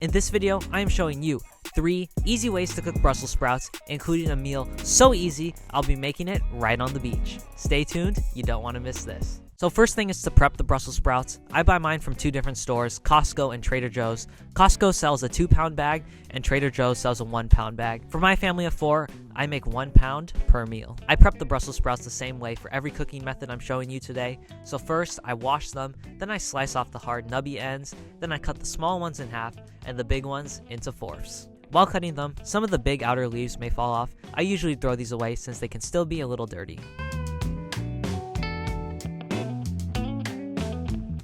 In this video, I am showing you 3 easy ways to cook Brussels sprouts, including a meal so easy, I'll be making it right on the beach. Stay tuned, you don't want to miss this. So first thing is to prep the Brussels sprouts. I buy mine from 2 different stores, Costco and Trader Joe's. Costco sells a 2-pound bag and Trader Joe's sells a 1-pound bag. For my family of 4, I make 1 pound per meal. I prep the Brussels sprouts the same way for every cooking method I'm showing you today. So first, I wash them, then I slice off the hard nubby ends, then I cut the small ones in half and the big ones into 4ths. While cutting them, some of the big outer leaves may fall off. I usually throw these away since they can still be a little dirty.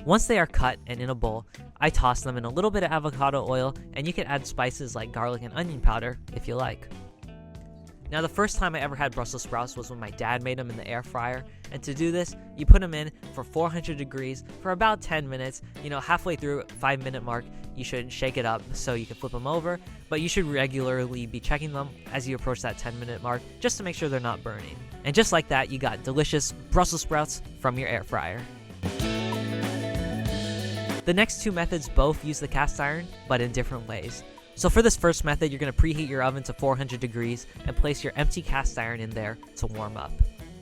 Once they are cut and in a bowl, I toss them in a little bit of avocado oil, and you can add spices like garlic and onion powder if you like. Now, the first time I ever had Brussels sprouts was when my dad made them in the air fryer, and to do this, you put them in for 400 degrees for about 10 minutes. Halfway through 5-minute mark, you should shake it up so you can flip them over, but you should regularly be checking them as you approach that 10-minute mark just to make sure they're not burning. And just like that, you got delicious Brussels sprouts from your air fryer. The next 2 methods both use the cast iron, but in different ways. So for this first method, you're going to preheat your oven to 400 degrees and place your empty cast iron in there to warm up.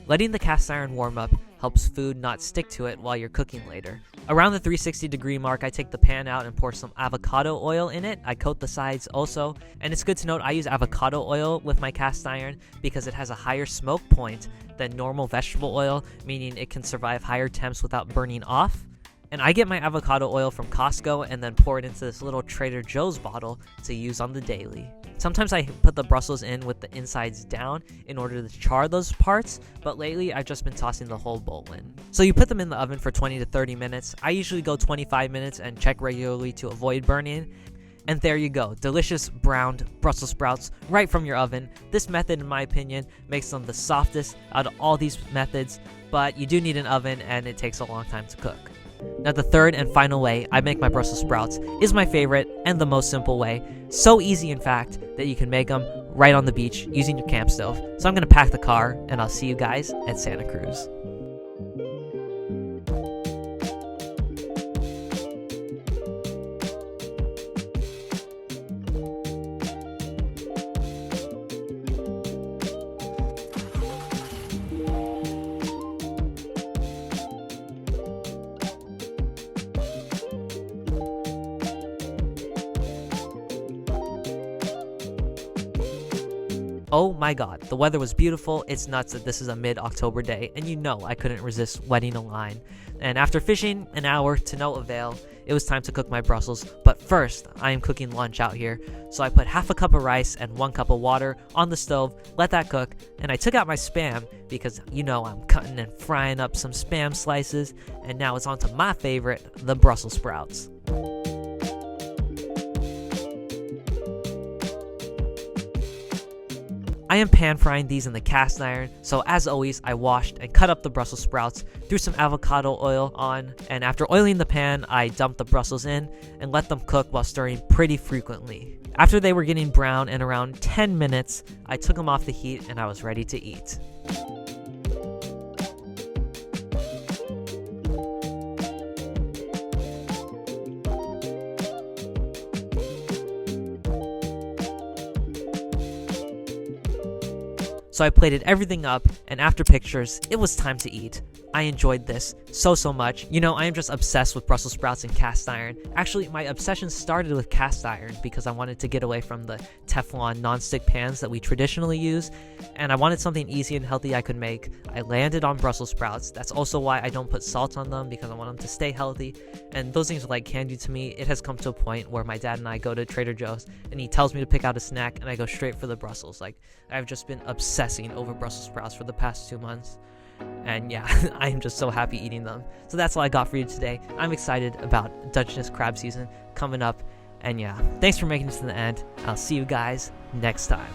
Letting the cast iron warm up helps food not stick to it while you're cooking later. Around the 360 degree mark, I take the pan out and pour some avocado oil in it. I coat the sides also, and it's good to note I use avocado oil with my cast iron because it has a higher smoke point than normal vegetable oil, meaning it can survive higher temps without burning off. And I get my avocado oil from Costco and then pour it into this little Trader Joe's bottle to use on the daily. Sometimes I put the Brussels in with the insides down in order to char those parts, but lately I've just been tossing the whole bowl in. So you put them in the oven for 20 to 30 minutes. I usually go 25 minutes and check regularly to avoid burning. And there you go, delicious browned Brussels sprouts right from your oven. This method, in my opinion, makes them the softest out of all these methods, but you do need an oven and it takes a long time to cook. Now, the third and final way I make my Brussels sprouts is my favorite and the most simple way. So easy, in fact, that you can make them right on the beach using your camp stove. So I'm going to pack the car, and I'll see you guys at Santa Cruz. Oh my god, the weather was beautiful. It's nuts that this is a mid-October day, and I couldn't resist wetting a line. And after fishing an hour to no avail, it was time to cook my Brussels. But first, I am cooking lunch out here. So I put half a cup of rice and 1 cup of water on the stove, let that cook, and I took out my Spam because I'm cutting and frying up some Spam slices, and now it's on to my favorite, the Brussels sprouts. I am pan frying these in the cast iron, so as always, I washed and cut up the Brussels sprouts, threw some avocado oil on, and after oiling the pan, I dumped the Brussels in and let them cook while stirring pretty frequently. After they were getting brown in around 10 minutes, I took them off the heat and I was ready to eat. So I plated everything up, and after pictures, it was time to eat. I enjoyed this so much. I am just obsessed with Brussels sprouts and cast iron. Actually, my obsession started with cast iron because I wanted to get away from the Teflon nonstick pans that we traditionally use, and I wanted something easy and healthy I could make. I landed on Brussels sprouts. That's also why I don't put salt on them, because I want them to stay healthy, and those things are like candy to me. It has come to a point where my dad and I go to Trader Joe's, and he tells me to pick out a snack, and I go straight for the Brussels. I've just been obsessing over Brussels sprouts for the past 2 months. And yeah, I am just so happy eating them. So that's all I got for you today. I'm excited about Dungeness crab season coming up. And yeah, thanks for making it to the end. I'll see you guys next time.